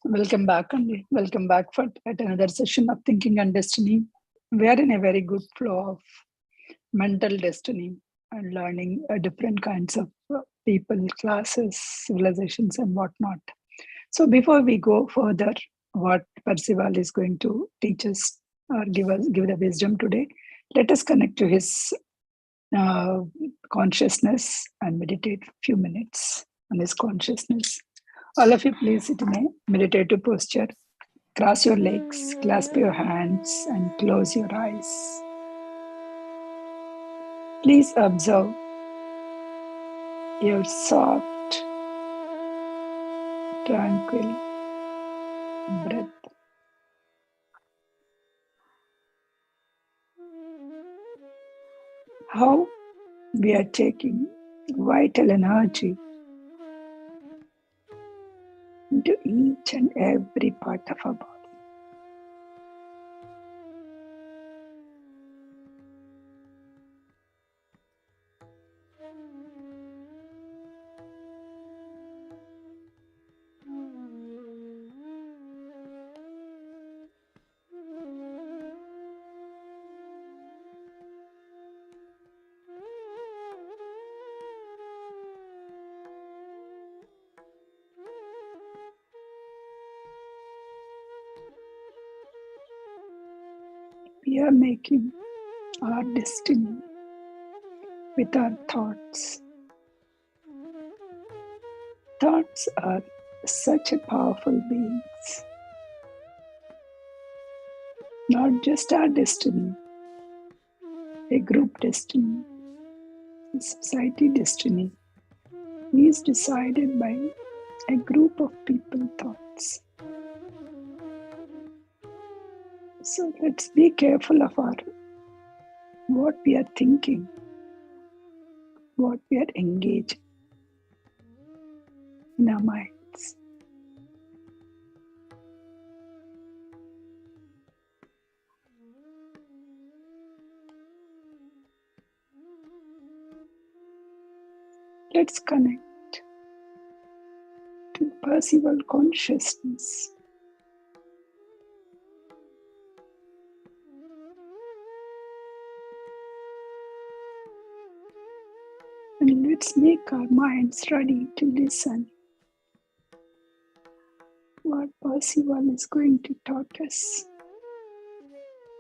Welcome back, Andy. Welcome back for at another session of Thinking and Destiny. We are in a very good flow of mental destiny and learning different kinds of people, classes, civilizations, and whatnot. So before we go further, what Percival is going to teach us or give the wisdom today, let us connect to his uh, consciousness and meditate a few minutes on his consciousness. All of you, please sit in a meditative posture. Cross your legs, clasp your hands, and close your eyes. Please observe your soft, tranquil breath. How we are taking vital energy into each and every part of our body. We are making our destiny with our thoughts. Thoughts are such a powerful beings. Not just our destiny, a group destiny, a society destiny is decided by a group of people thoughts. So let's be careful of what we are thinking, what we are engaged in our minds. Let's connect to perceivable consciousness. And let's make our minds ready to listen what Percival is going to talk us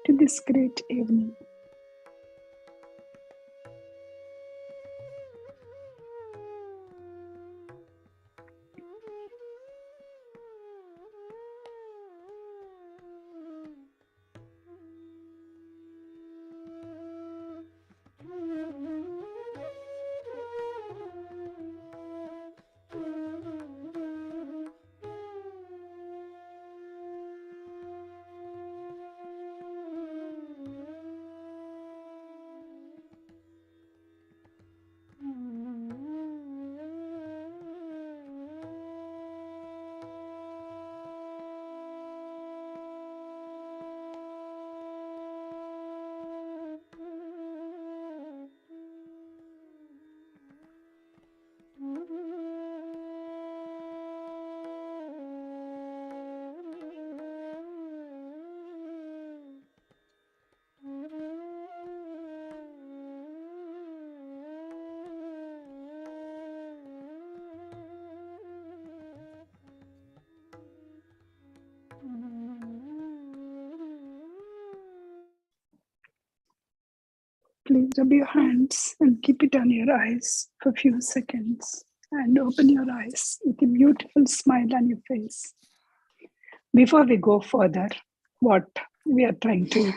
to this great evening. Please rub your hands and keep it on your eyes for a few seconds and open your eyes with a beautiful smile on your face. Before we go further, what we are trying to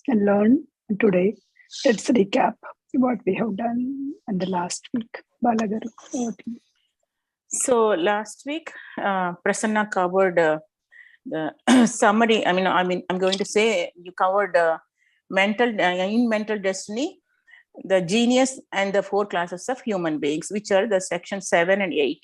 learn today, let's recap what we have done in the last week. Balagaru, over to you. So last week, Prasanna covered the summary. I'm going to say you covered in mental destiny, the genius and the 4 classes of human beings, which are the section 7 and 8.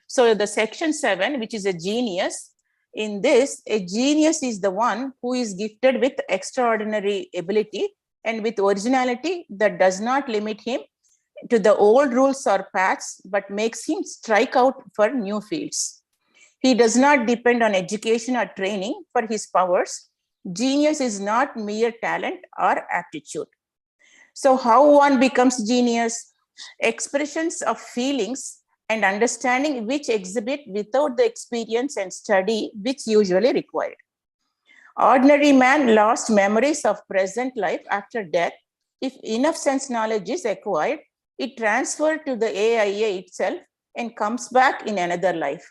So the section 7, which is a genius, in this, a genius is the one who is gifted with extraordinary ability and with originality that does not limit him to the old rules or paths, but makes him strike out for new fields. He does not depend on education or training for his powers. Genius is not mere talent or aptitude. So how one becomes genius? Expressions of feelings and understanding which exhibit without the experience and study which usually required. Ordinary man lost memories of present life after death. If enough sense knowledge is acquired, it transfers to the AIA itself and comes back in another life.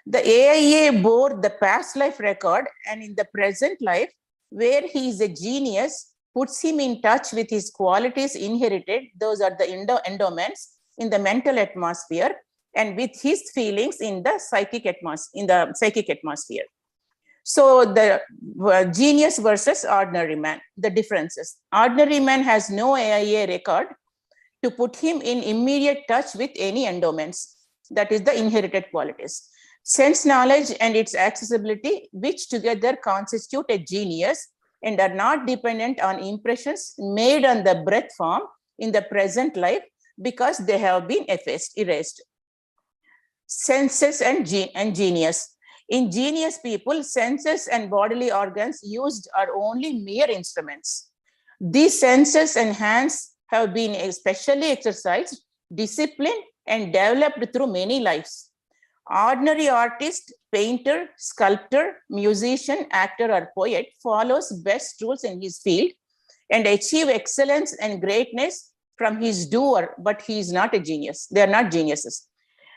The AIA bore the past life record, and in the present life, where he is a genius, puts him in touch with his qualities inherited, those are the endowments in the mental atmosphere, and with his feelings in the psychic atmosphere. So the genius versus ordinary man, the differences. Ordinary man has no AIA record to put him in immediate touch with any endowments, that is the inherited qualities. Sense knowledge and its accessibility, which together constitute a genius and are not dependent on impressions made on the breath form in the present life because they have been erased. Senses and genius. In genius people, senses and bodily organs used are only mere instruments. These senses and hands have been especially exercised, disciplined, and developed through many lives. Ordinary artist, painter, sculptor, musician, actor, or poet follows best rules in his field and achieve excellence and greatness from his doer, but he is not a genius. They are not geniuses.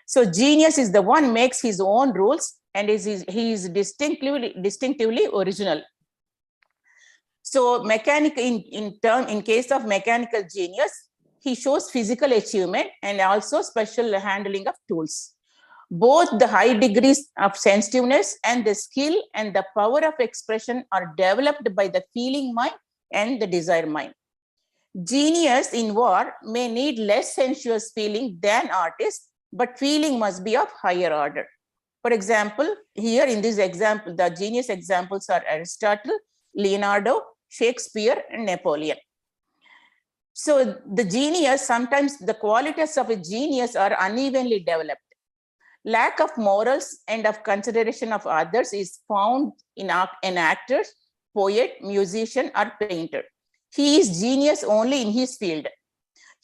So genius is the one makes his own rules and he is distinctively original. So in case of mechanical genius, he shows physical achievement and also special handling of tools. Both the high degrees of sensitiveness and the skill and the power of expression are developed by the feeling mind and the desire mind. Genius in war may need less sensuous feeling than artists, but feeling must be of higher order. For example, here in this example, the genius examples are Aristotle, Leonardo, Shakespeare, and Napoleon. So the genius, sometimes the qualities of a genius are unevenly developed. Lack of morals and of consideration of others is found in an actor, poet, musician, or painter. He is genius only in his field.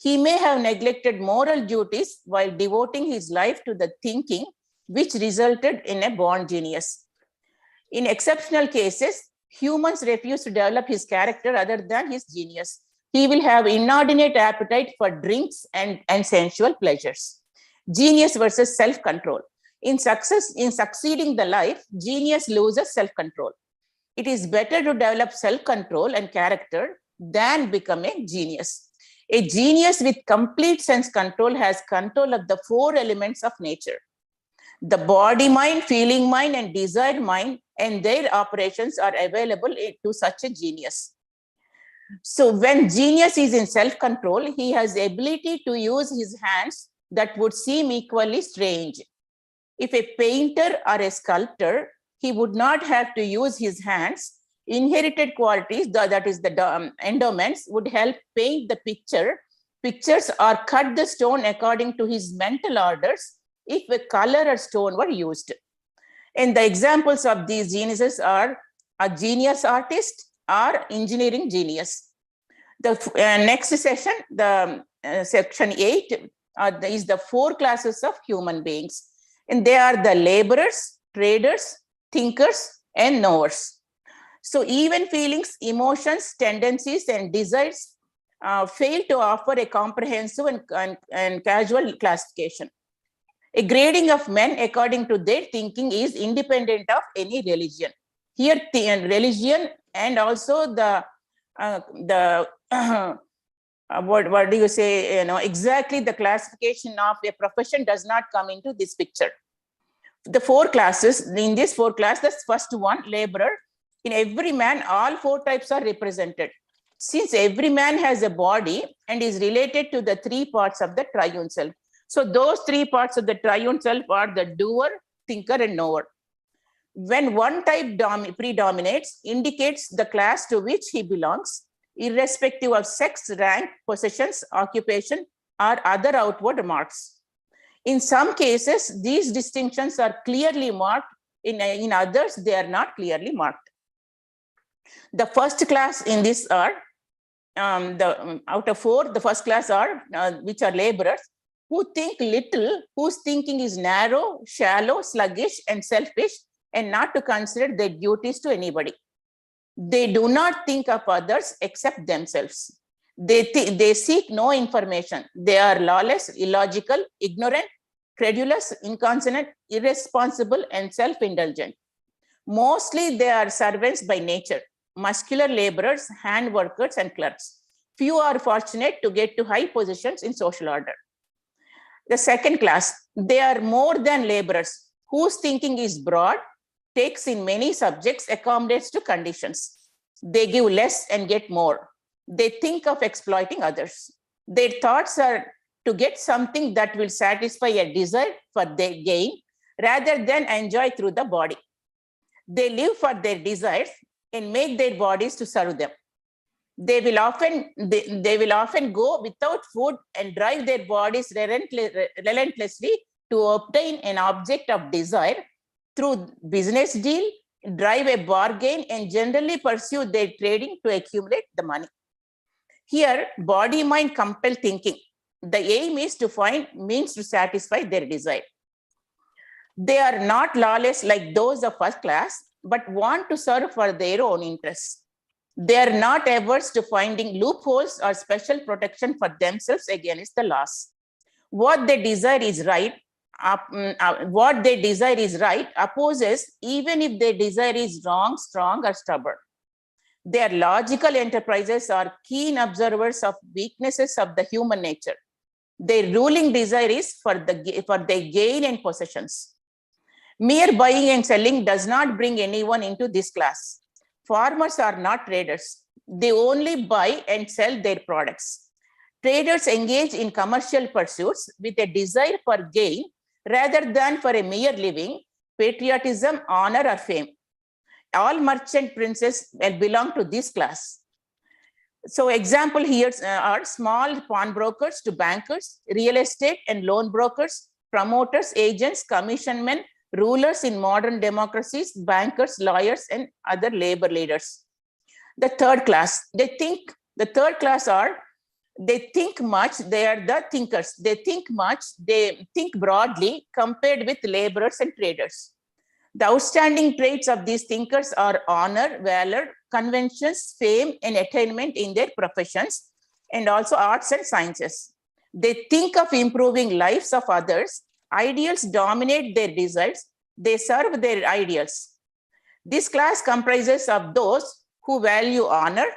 He may have neglected moral duties while devoting his life to the thinking, which resulted in a born genius. In exceptional cases, humans refuse to develop his character other than his genius. He will have inordinate appetite for drinks and sensual pleasures. Genius versus self-control. In succeeding the life, genius loses self-control. It is better to develop self-control and character than become a genius. A genius with complete sense control has control of the four elements of nature: the body mind, feeling mind, and desired mind, and their operations are available to such a genius. So when genius is in self-control, he has the ability to use his hands that would seem equally strange. If a painter or a sculptor, he would not have to use his hands. Inherited qualities, that is the endowments, would help paint the pictures or cut the stone according to his mental orders if a color or stone were used. And the examples of these geniuses are a genius artist or engineering genius. The next session, the section 8, is the 4 classes of human beings. And they are the laborers, traders, thinkers, and knowers. So even feelings, emotions, tendencies, and desires fail to offer a comprehensive and casual classification. A grading of men according to their thinking is independent of any religion. Here, religion and also what do you say, exactly the classification of a profession does not come into this picture. The 4 classes, in this 4 classes, first one, laborer. In every man, all 4 types are represented. Since every man has a body and is related to the 3 parts of the triune self. So those 3 parts of the triune self are the doer, thinker, and knower. When one type predominates, indicates the class to which he belongs, irrespective of sex, rank, possessions, occupation, or other outward marks. In some cases, these distinctions are clearly marked. In others, they are not clearly marked. The first class in this are, out of 4, the first class are, which are laborers, who think little, whose thinking is narrow, shallow, sluggish, and selfish, and not to consider their duties to anybody. They do not think of others except themselves. They seek no information. They are lawless, illogical, ignorant, credulous, inconsonant, irresponsible, and self-indulgent. Mostly they are servants by nature, muscular laborers, hand workers, and clerks. Few are fortunate to get to high positions in social order. The second class, they are more than laborers, whose thinking is broad, takes in many subjects, accommodates to conditions. They give less and get more. They think of exploiting others. Their thoughts are to get something that will satisfy a desire for their gain rather than enjoy through the body. They live for their desires and make their bodies to serve them. They will often go without food and drive their bodies relentlessly to obtain an object of desire through business deal, drive a bargain, and generally pursue their trading to accumulate the money. Here, body-mind compel thinking. The aim is to find means to satisfy their desire. They are not lawless like those of first class, but want to serve for their own interests. They are not averse to finding loopholes or special protection for themselves against the laws. What they desire is right. Opposes even if their desire is wrong, strong, or stubborn. Their logical enterprises are keen observers of weaknesses of the human nature. Their ruling desire is for their gain and possessions. Mere buying and selling does not bring anyone into this class. Farmers are not traders. They only buy and sell their products. Traders engage in commercial pursuits with a desire for gain rather than for a mere living, patriotism, honor, or fame. All merchant princes belong to this class. So example here are small pawnbrokers to bankers, real estate and loan brokers, promoters, agents, commissionmen, rulers in modern democracies, bankers, lawyers, and other labor leaders. The third class, they think much, they are the thinkers. They think much, they think broadly compared with laborers and traders. The outstanding traits of these thinkers are honor, valor, conventions, fame, and attainment in their professions, and also arts and sciences. They think of improving lives of others. Ideals dominate their desires. They serve their ideals. This class comprises of those who value honor,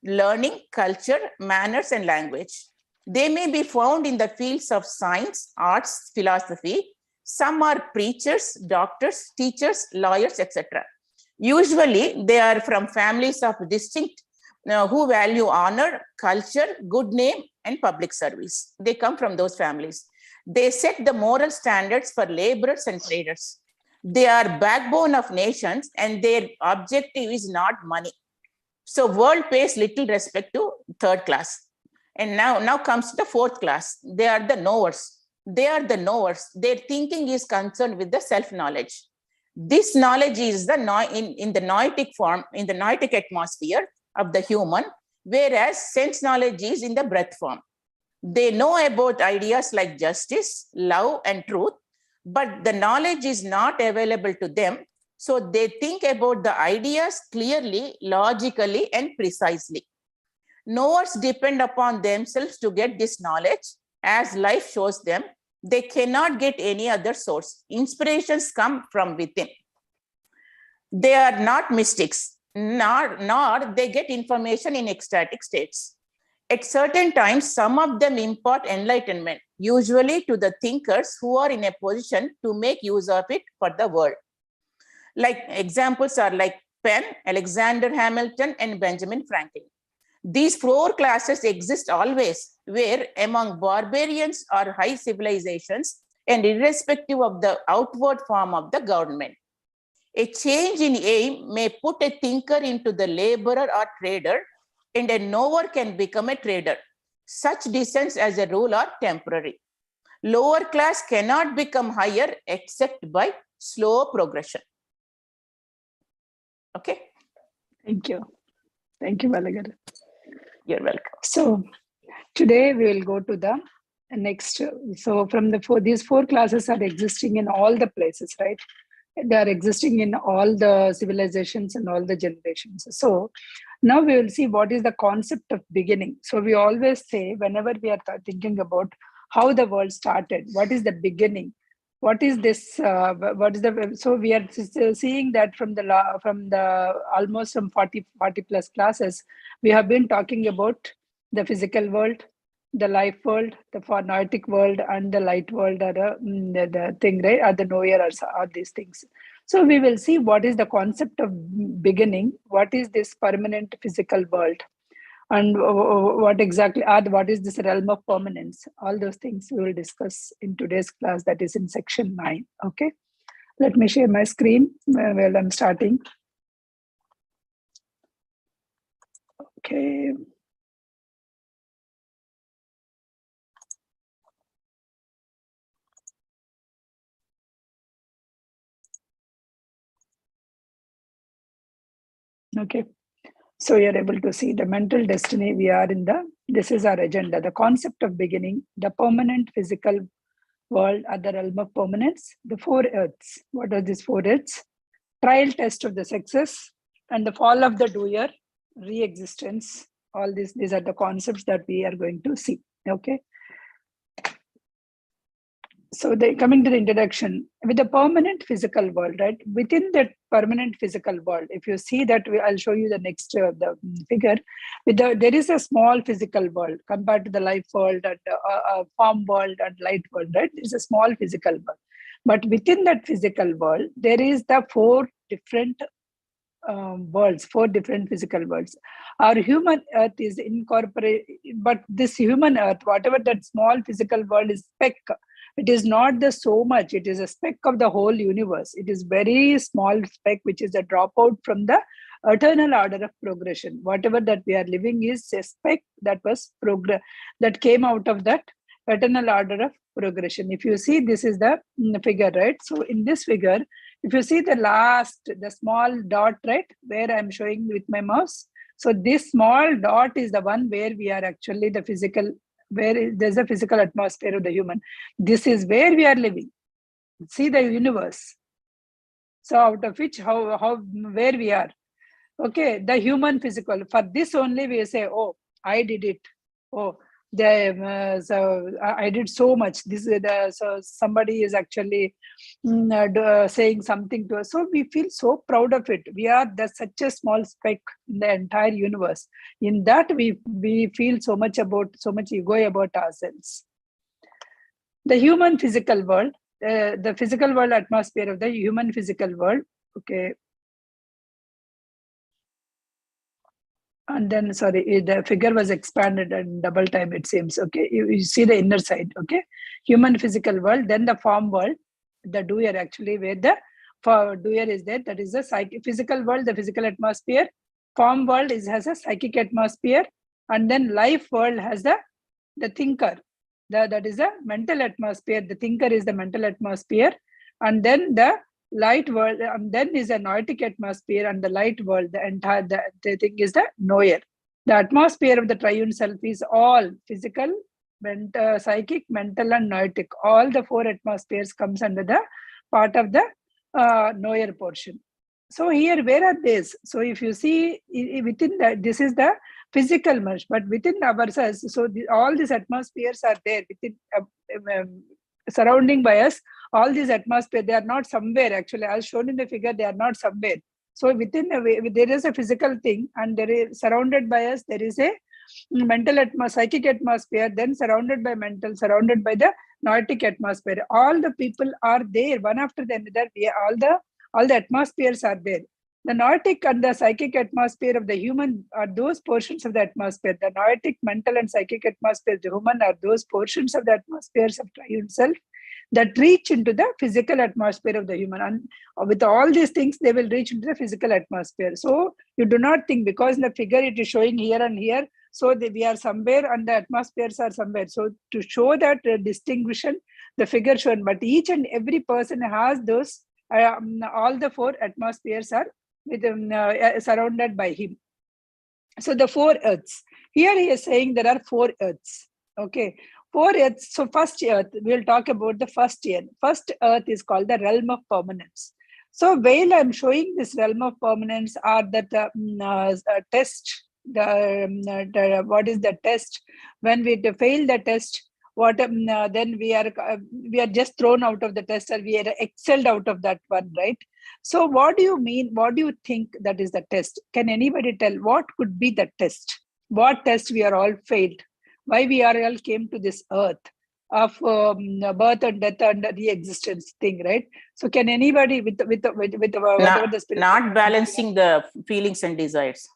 learning, culture, manners, and language. They may be found in the fields of science, arts, philosophy. Some are preachers, doctors, teachers, lawyers, etc. Usually, they are from families of distinct who value honor, culture, good name, and public service. They come from those families. They set the moral standards for laborers and traders. They are backbone of nations, and their objective is not money. So world pays little respect to third class. And now comes the fourth class. They are the knowers. They are the knowers. Their thinking is concerned with the self-knowledge. This knowledge is in the noetic form, in the noetic atmosphere of the human, whereas sense knowledge is in the breath form. They know about ideas like justice, love, and truth, but the knowledge is not available to them. So they think about the ideas clearly, logically, and precisely. Knowers depend upon themselves to get this knowledge as life shows them. They cannot get any other source. Inspirations come from within. They are not mystics, nor they get information in ecstatic states. At certain times, some of them impart enlightenment, usually to the thinkers who are in a position to make use of it for the world. Like examples are like Penn, Alexander Hamilton, and Benjamin Franklin. These 4 classes exist always, where among barbarians or high civilizations, and irrespective of the outward form of the government. A change in aim may put a thinker into the laborer or trader, and a knower can become a trader. Such descents as a rule are temporary. Lower class cannot become higher except by slow progression. Okay. Thank you. Thank you, Balagar. You're welcome. So today we will go to the next. So from these four classes are existing in all the places, right? They are existing in all the civilizations and all the generations. So now we will see what is the concept of beginning. So we always say, whenever we are thinking about how the world started, what is the beginning? What is this? What is the? So we are seeing that from the almost some 40 plus classes, we have been talking about the physical world, the life world, the phonetic world, and the light world are the thing, right? Are the knower are these things. So we will see what is the concept of beginning, what is this permanent physical world, and what exactly are what is this realm of permanence. All those things we will discuss in today's class, that is in section 9. Okay, let me share my screen while I'm starting. Okay. Okay, so you're able to see the mental destiny. We are in this is our agenda, the concept of beginning, the permanent physical world at the realm of permanence, the four earths. What are these four earths? Trial test of the sexes and the fall of the doer, re-existence. All these are the concepts that we are going to see. Okay. So coming to the introduction, with the permanent physical world, right? Within that permanent physical world, if you see that, I'll show you the next the figure. There is a small physical world compared to the life world and form world and light world, right? It's a small physical world. But within that physical world, there is the four different worlds, four different physical worlds. Our human earth is incorporated, but this human earth, whatever that small physical world is speck, it is not the so much, it is a speck of the whole universe. It is very small speck, which is a dropout from the eternal order of progression. Whatever that we are living is a speck that was that came out of that eternal order of progression. If you see, this is the figure, right? So in this figure, if you see the small dot, right, where I'm showing with my mouse. So this small dot is the one where we are actually the physical, where there's a physical atmosphere of the human. This is where we are living. See the universe. So out of which, where we are. Okay, the human physical. For this only we say, oh, I did it. Oh, so I did so much. So somebody is actually saying something to us. So we feel so proud of it. We are such a small speck in the entire universe. In that we feel so much ego about ourselves. The human physical world, the physical world atmosphere of the human physical world. Okay. And then, sorry, the figure was expanded and double time, it seems. Okay, you see the inner side. Okay, human physical world, then the form world, the doer actually, where the doer is there. That is the physical world, the physical atmosphere. Form world has a psychic atmosphere, and then life world has the thinker. That is the mental atmosphere. The thinker is the mental atmosphere, and then the light world, and then is a noetic atmosphere, and the light world, the entire the thing is the knower. The atmosphere of the triune self is all physical, mental, psychic, mental, and noetic. All the four atmospheres comes under the part of the knower portion. So here, where are these? So if you see within this is the physical mesh, but within ourselves, so all these atmospheres are there within surrounding by us. All these atmosphere, they are not somewhere actually, as shown in the figure, they are not somewhere. So within there is a physical thing, and there is surrounded by us, there is a mental psychic atmosphere, then surrounded by mental, surrounded by the noetic atmosphere. All the people are there, one after the another. All the atmospheres are there. The noetic and the psychic atmosphere of the human are those portions of the atmosphere. The noetic, mental, and psychic atmosphere of the human are those portions of the atmospheres of triune self that reach into the physical atmosphere of the human. And with all these things, they will reach into the physical atmosphere. So you do not think, because in the figure it is showing here and here, so we are somewhere and the atmospheres are somewhere. So to show that distinction, the figure shown, but each and every person has those, all the 4 atmospheres are with surrounded by him. So the 4 earths. Here he is saying there are 4 earths. Okay, 4 earths. So first earth, we'll talk about the first earth. First earth is called the realm of permanence. So while I'm showing this realm of permanence, are that test, what is the test? When we fail the test, what then we are just thrown out of the test, or we are excelled out of that one, right? So what do you mean? What do you think that is the test? Can anybody tell what could be the test? What test we are all failed? Why we are all came to this earth of birth and death and re-existence thing, right? So can anybody with whatever the spirit, not balancing the feelings and desires.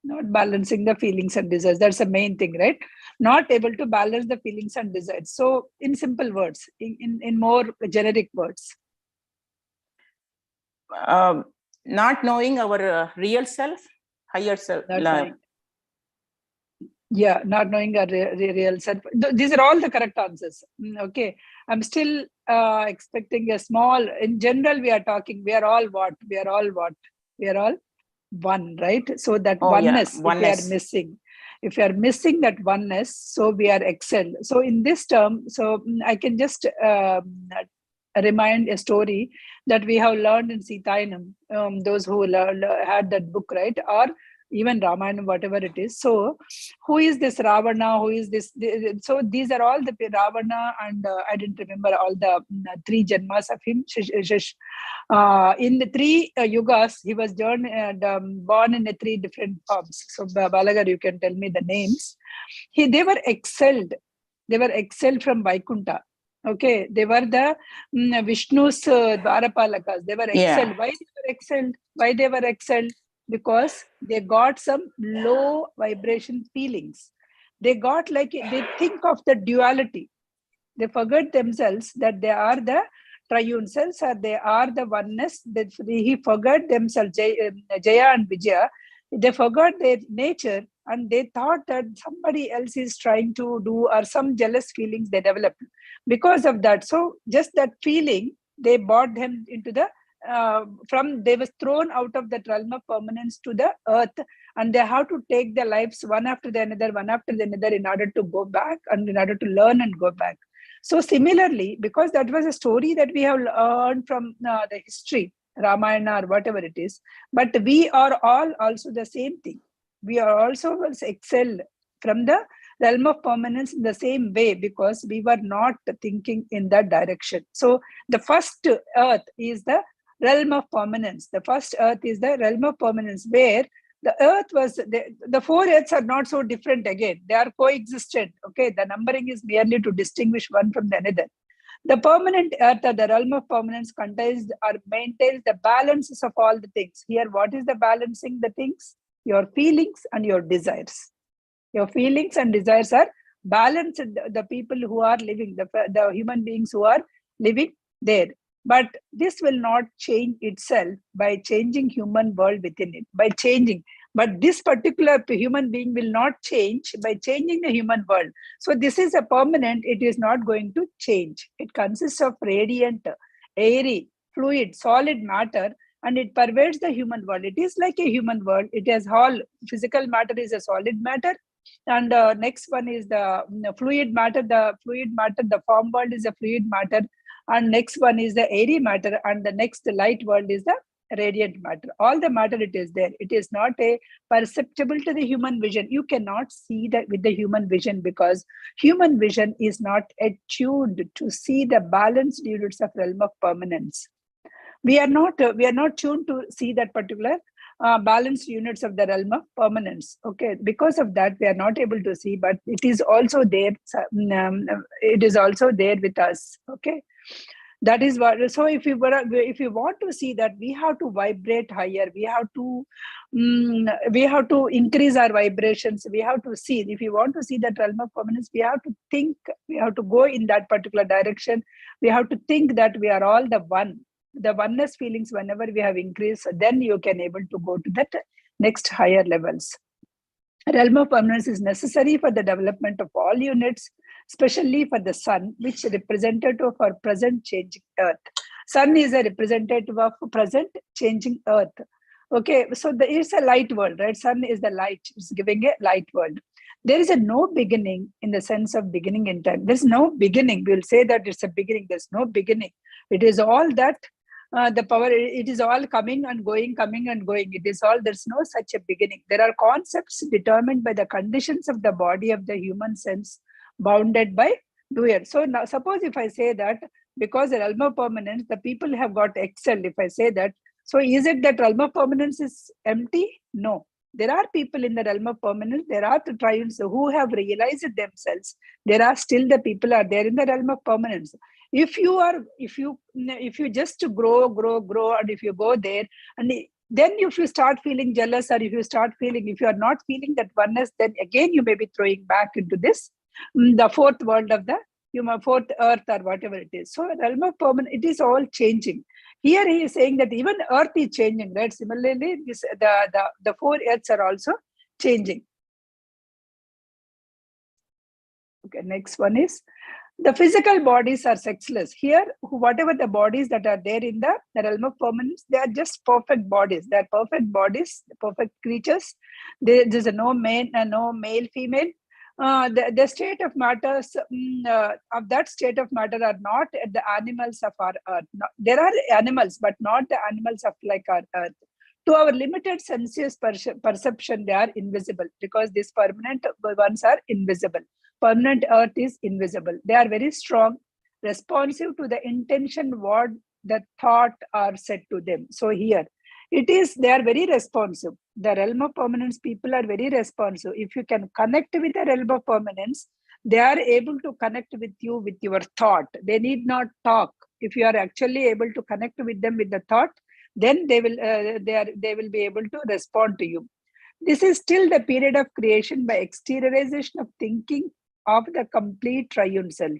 Not balancing the feelings and desires. That's the main thing, right? Not able to balance the feelings and desires. So in simple words, in more generic words. Not knowing our real self, higher self. Yeah, not knowing our real self. These are all the correct answers. Okay, I'm still expecting a small, in general, we are talking, we are all what? We are all what? We are all one, right? So that oneness, if we are missing, if you are missing that oneness, so we are excelled. So in this term, so I can just remind a story that we have learned in Sitayanam, those who had that book, right? Or even Ramayana, whatever it is. So who is this Ravana? Who is this? So these are all the Ravana, and I didn't remember all the 3 janmas of him. In the 3 yugas, he was born in 3 different forms. So Balagar, you can tell me the names. They were excelled. They were excelled from Vaikunta. Okay, they were the Vishnu's Dwarapalakas. They were excelled. Why they were excelled? Why they were excelled? Because they got some low vibration feelings. They got they think of the duality. They forget themselves that they are the triune selves, or they are the oneness. He forgot themselves, Jaya and Vijaya. They forgot their nature, and they thought that somebody else is trying to do, or some jealous feelings they developed because of that. So just that feeling, they brought them into the they was thrown out of that realm of permanence to the earth, and they have to take their lives one after the another in order to go back, and in order to learn and go back. So similarly, because that was a story that we have learned from the history, Ramayana or whatever it is, but we are all also the same thing. We are also excelled from the realm of permanence in the same way, because we were not thinking in that direction. So the first earth is the realm of permanence. The first earth is the realm of permanence, where the earth was, the 4 earths are not so different again. They are coexistent. Okay, the numbering is merely to distinguish one from the another. The permanent earth, or the realm of permanence, contains or maintains the balances of all the things. Here, what is the balancing the things? Your feelings and your desires. Your feelings and desires are balanced. The people who are living, the human beings who are living there. But this will not change itself by changing human world within it, by changing. But this particular human being will not change by changing the human world. So this is a permanent, it is not going to change. It consists of radiant, airy, fluid, solid matter, and it pervades the human world. It is like a human world. It has all, physical matter is a solid matter. And next one is the fluid matter. The fluid matter, the form world is a fluid matter. And next one is the airy matter, and the next light world is the radiant matter. All the matter, it is there. It is not a perceptible to the human vision. You cannot see that with the human vision, because human vision is not attuned to see the balanced units of realm of permanence. We are not tuned to see that particular balanced units of the realm of permanence. Okay, because of that we are not able to see, but it is also there. It is also there with us. Okay, that is what. So if you want to see that, we have to vibrate higher. We have to increase our vibrations. We have to see. If you want to see that realm of permanence, we have to think. We have to go in that particular direction. We have to think that we are all the one. The oneness feelings, whenever we have increased, then you can able to go to that next higher levels. Realm of permanence is necessary for the development of all units. especially for the sun, which is representative of our present changing earth. Sun is a representative of present changing earth. Okay, so it's a light world, right? Sun is the light, it's giving a light world. There is a no beginning in the sense of beginning in time. There's no beginning. We'll say that it's a beginning. There's no beginning. It is all that the power, it is all coming and going, coming and going. It is all, there's no such a beginning. There are concepts determined by the conditions of the body of the human sense, bounded by doer. So now suppose if I say that because the realm of permanence, the people have got excelled, if I say that, so is it that realm of permanence is empty? No. There are people in the realm of permanence. There are the triunes who have realized themselves. There are still the people are there in the realm of permanence. If you just grow, and if you go there, and then if you start feeling jealous, or if you are not feeling that oneness, then again you may be throwing back into this, the fourth world of the human, fourth earth, or whatever it is. So realm of permanence, it is all changing. Here he is saying that even earth is changing, right? Similarly, the four earths are also changing. Okay, next one is the physical bodies are sexless. Here, whatever the bodies that are there in the realm of permanence, they are just perfect bodies. They are perfect bodies, perfect creatures. There's no male, female. The state of matters of that state of matter are not the animals of our earth. There are animals, but not the animals of like our earth. To our limited sensuous perception, they are invisible, because these permanent ones are invisible. Permanent earth is invisible. They are very strong, responsive to the intention, what the thought are said to them. So here, they are very responsive. The realm of permanence people are very responsive. If you can connect with the realm of permanence, they are able to connect with you with your thought. They need not talk. If you are actually able to connect with them with the thought, then they will be able to respond to you. This is still the period of creation by exteriorization of thinking of the complete triune self.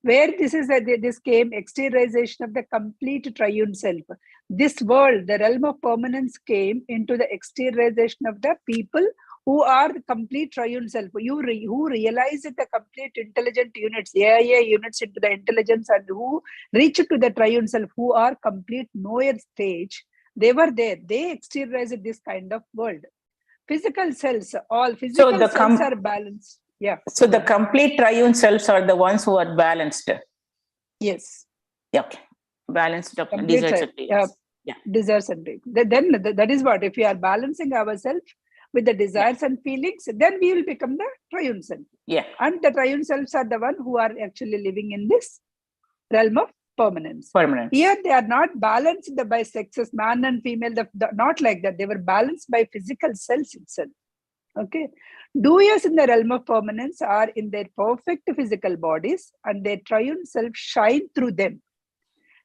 Where this came, exteriorization of the complete triune self. This world, the realm of permanence, came into the exteriorization of the people who are the complete triune self, who realize the complete intelligent units, AI units into the intelligence, and who reach to the triune self, who are complete knower stage. They were there. They exteriorized this kind of world. Physical cells, all physical cells are balanced. Yeah. So the complete triune selves are the ones who are balanced. Yes. Yeah. Okay. Balanced up desires and dreams. Yeah. Desires and dreams. Then that is what, if we are balancing ourselves with the desires and feelings, then we will become the triune self. Yeah. And the triune selves are the one who are actually living in this realm of permanence. Here they are not balanced by sexes, man and female, not like that. They were balanced by physical cells itself. Okay. Doers in the realm of permanence are in their perfect physical bodies, and their triune self shine through them.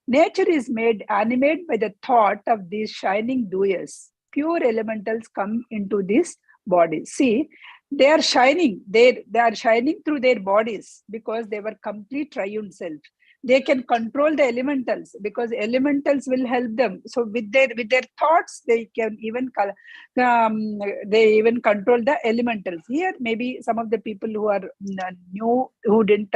Nature is made animate by the thought of these shining doers. Pure elementals come into these bodies. See, they are shining. They are shining through their bodies because they were complete triune self. They can control the elementals because elementals will help them. So with their thoughts, they can even control the elementals. Here, maybe some of the people who are new, who didn't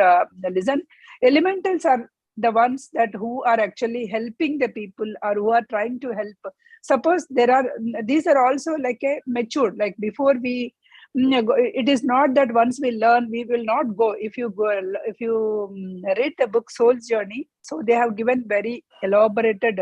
listen, elementals are the ones who are actually helping the people, or who are trying to help. Suppose these are also like a matured, like before we, it is not that once we learn, we will not go. If you read the book Soul's Journey, so they have given very elaborated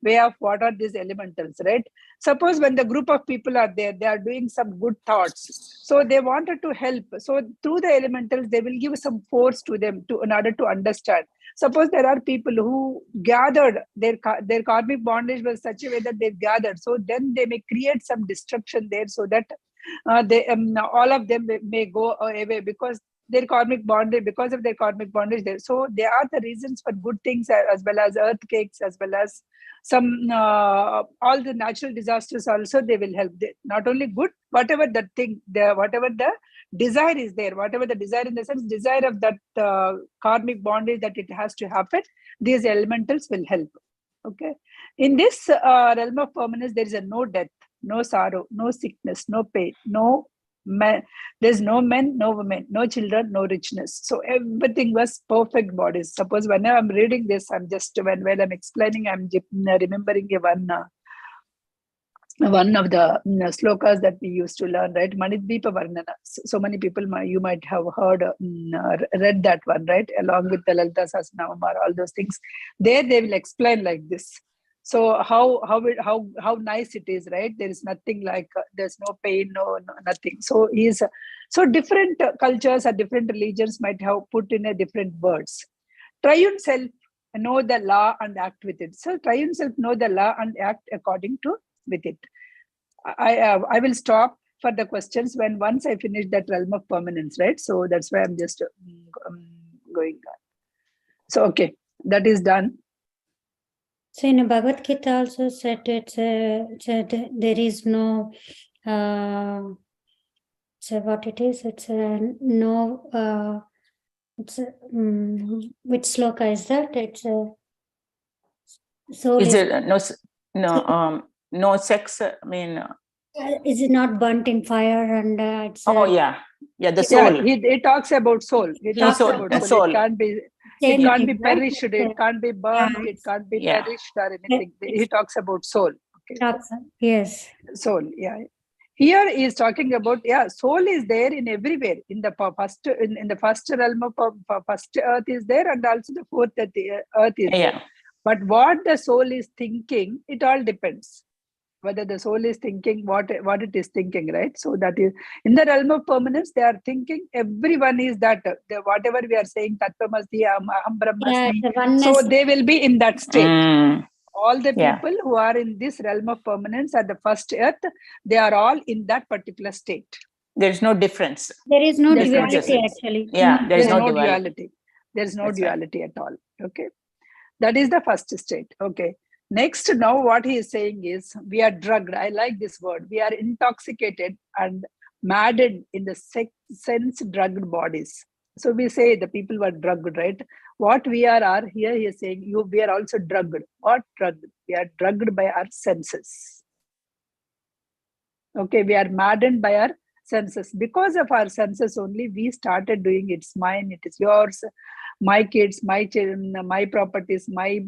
way of what are these elementals, right? Suppose when the group of people are there, they are doing some good thoughts. So they wanted to help. So through the elementals, they will give some force to them in order to understand. Suppose there are people who gathered, their karmic bondage was such a way that they gathered. So then they may create some destruction there, so that all of them may go away because their karmic bondage, because of their karmic bondage there. So they are the reasons for good things, as well as earthquakes, as well as some all the natural disasters also. They will help. Not only good, whatever the thing, whatever the desire is there, whatever the desire, in the sense desire of that karmic bondage that it has to happen, these elementals will help. Okay. In this realm of permanence, there is no death, no sorrow, no sickness, no pain, no There's no men, no women, no children, no richness. So everything was perfect bodies. Suppose whenever I'm reading this, I'm just when I'm explaining, I'm remembering one of the slokas that we used to learn, right? Manidvipa Varnana. So many people, you might have heard, read that one, right? Along with the Lalita Sahasranamam, all those things. There they will explain like this. So how nice it is, right? There is nothing like, there's no pain, no nothing. So so different cultures or different religions might have put in a different words. Triune self know the law and act with it. So triune self know the law and act according to with it. I will stop for the questions once I finish that realm of permanence, right? So that's why I'm just going on. So okay, that is done. So in Bhagavad Gita also said there is no so what it is, it's no it's which sloka is that? It's soul Is it no sex? I mean, is it not burnt in fire and it's the soul. Yeah, he talks about soul. He talks about soul. It can't be perished. It can't be burnt. It can't be perished or anything. He talks about soul. Okay. Yes. Soul. Yeah. Here he is talking about soul is there in everywhere. In the first in the first realm of first earth is there, and also the fourth earth is there. But what the soul is thinking, it all depends. Whether the soul is thinking what it is thinking, right? So that is in the realm of permanence. They are thinking. Everyone is that whatever we are saying, Tattvamasti, Aham Brahmasmi. So they will be in that state. All the people who are in this realm of permanence at the first earth, they are all in that particular state. There is no difference. There is no duality actually. Yeah, there is no duality. There is no duality at all. Okay, that is the first state. Okay. Next, now what he is saying is we are drugged. I like this word. We are intoxicated and maddened in the sense drugged bodies. So we say the people were drugged, right? What we are here he is saying we are also drugged. What drugged? We are drugged by our senses. Okay, we are maddened by our senses. Because of our senses only, we started doing it's mine, it is yours, my kids, my children, my properties, my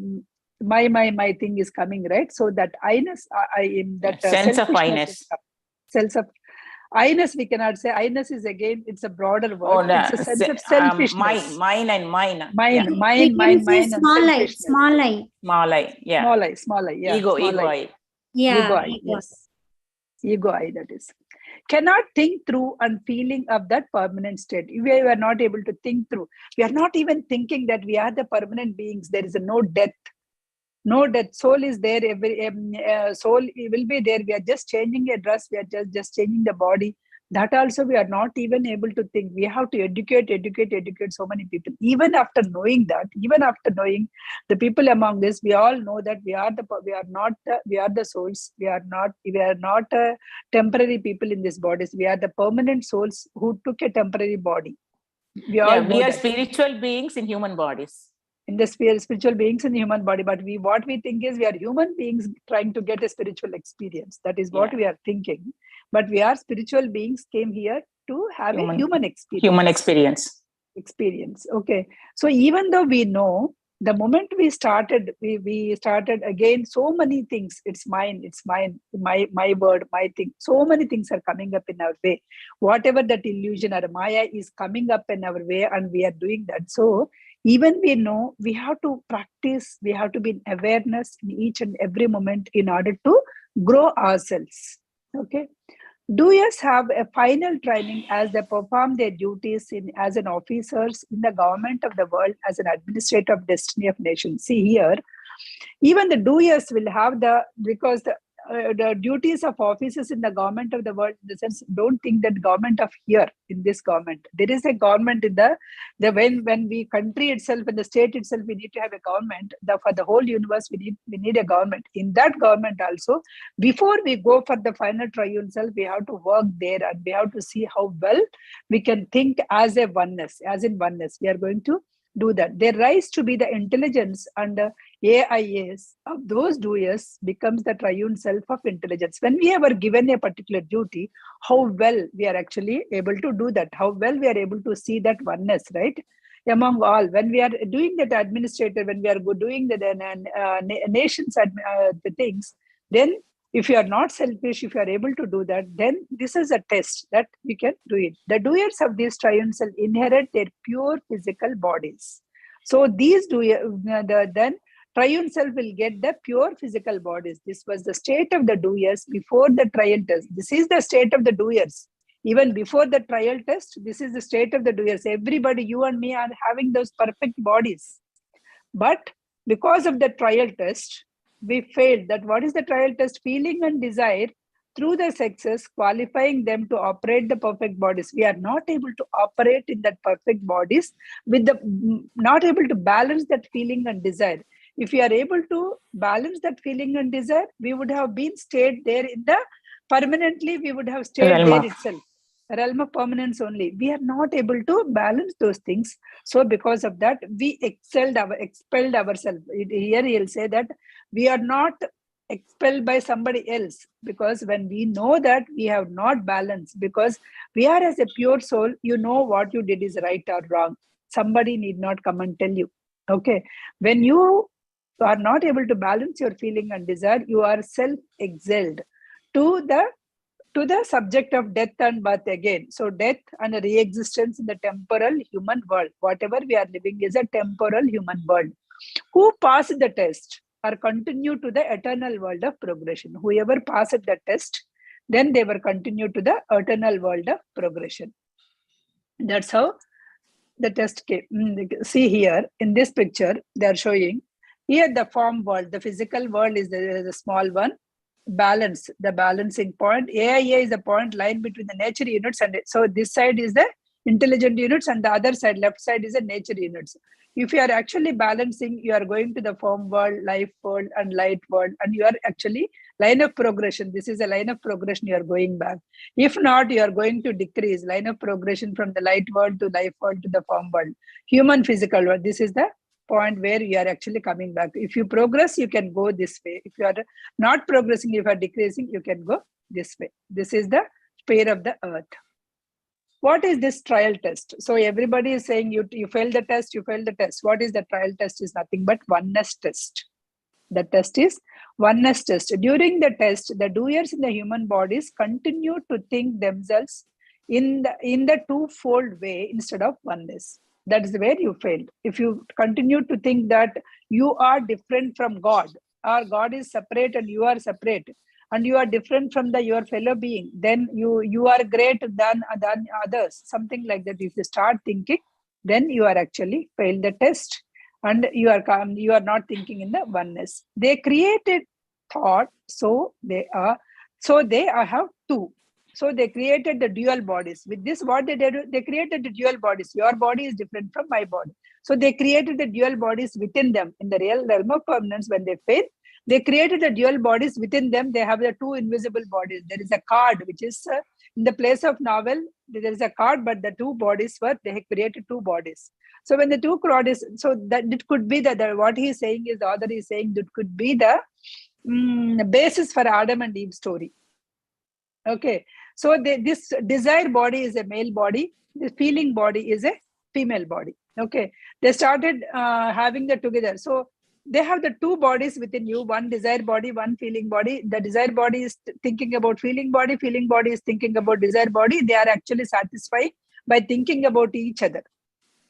thing is coming, right? So that I-ness, sense of I-ness. Sense of I-ness, we cannot say. I-ness is again, it's a broader word. It's a sense of selfishness. Mine. Mine. Small I. Small I, yeah. Small I, yeah. Ego I. Yeah. Ego I, yes. Ego I, that is. Cannot think through and feeling of that permanent state. We are not able to think through. We are not even thinking that we are the permanent beings. There is no death. No death. Soul is there. Soul will be there. We are just changing a dress. We are just changing the body. That also we are not even able to think. We have to educate so many people. Even after knowing that, even after knowing the people among us, we all know that we are the souls. We are not temporary people in these bodies. We are the permanent souls who took a temporary body. We are spiritual beings in human bodies. In the spiritual beings in the human body, but what we think is we are human beings trying to get a spiritual experience. That is what we are thinking. But we are spiritual beings came here to have a human experience. Okay. So even though we know, the moment we started again, so many things. It's mine, my word, my thing. So many things are coming up in our way. Whatever that illusion or Maya is coming up in our way, and we are doing that. So even we know, we have to practice, we have to be in awareness in each and every moment in order to grow ourselves. Okay. Doers have a final training as they perform their duties as an officers in the government of the world, as an administrator of destiny of nations. See here, even the doers will have because the duties of officers in the government of the world, in the sense, don't think that government of here, in this government. There is a government in when we country itself and the state itself, we need to have a government. For the whole universe, we need a government. In that government also, before we go for the final triune self, we have to work there, and we have to see how well we can think as a oneness, as in oneness. We are going to do that. They rise to be the intelligence and AIAs of those doers becomes the triune self of intelligence. When we are given a particular duty, how well we are actually able to do that, how well we are able to see that oneness, right? Among all, when we are doing that administrator, when we are doing the nations the things, then if you are not selfish, if you are able to do that, then this is a test that we can do it. The doers of these triune self inherit their pure physical bodies. So these then triune self will get the pure physical bodies. This was the state of the doers before the trial test. This is the state of the doers. Even before the trial test, this is the state of the doers. Everybody, you and me, are having those perfect bodies. But because of the trial test, we failed. That what is the trial test? Feeling and desire through the sexes, qualifying them to operate the perfect bodies. We are not able to operate in that perfect bodies with the not able to balance that feeling and desire. If we are able to balance that feeling and desire, we would have been stayed there in the permanently. We would have stayed there itself. Realm of permanence only. We are not able to balance those things. So because of that, we expelled ourselves. Here he'll say that we are not expelled by somebody else, because when we know that we have not balanced, because we are as a pure soul, you know what you did is right or wrong. Somebody need not come and tell you. Okay. When you are not able to balance your feeling and desire, you are self-exiled to the subject of death and birth again. So death and re-existence in the temporal human world. Whatever we are living is a temporal human world. Who passed the test or continue to the eternal world of progression. Whoever passed the test, then they were continued to the eternal world of progression. That's how the test came. See here, in this picture, they are showing here the form world. The physical world is the small one. Balance, the balancing point. AIA is the point line between the nature units, and so this side is the intelligent units and the other side, left side, is the nature units. If you are actually balancing, you are going to the form world, life world, and light world, and you are actually line of progression. This is a line of progression. You are going back. If not, you are going to decrease line of progression from the light world to life world to the form world, human physical world. This is the point where you are actually coming back. If you progress, you can go this way. If you are not progressing, if you are decreasing, you can go this way. This is the sphere of the earth. What is this trial test? So everybody is saying you failed the test, you failed the test. What is the trial test? Is nothing but oneness test. The test is oneness test. During the test, the doers in the human bodies continue to think themselves in the twofold way instead of oneness. That is where you failed. If you continue to think that you are different from God, or God is separate and you are separate, and you are different from your fellow being, then you are great than others, something like that. If you start thinking, then you are actually failed the test, and you are not thinking in the oneness. They created thought, so they have two. So they created the dual bodies. With this, what they did, they created the dual bodies. Your body is different from my body. So they created the dual bodies within them. In the real realm of permanence, when they fail, they created the dual bodies within them. They have the two invisible bodies. There is a card, which is in the place of novel, there is a card, but the two bodies they have created two bodies. So when the two bodies, so that it could be that what he is saying is, the author is saying that could be the basis for Adam and Eve story. Okay, so this desire body is a male body, the feeling body is a female body. Okay, they started having that together. So they have the two bodies within you, one desire body, one feeling body. The desire body is thinking about feeling body is thinking about desire body. They are actually satisfied by thinking about each other.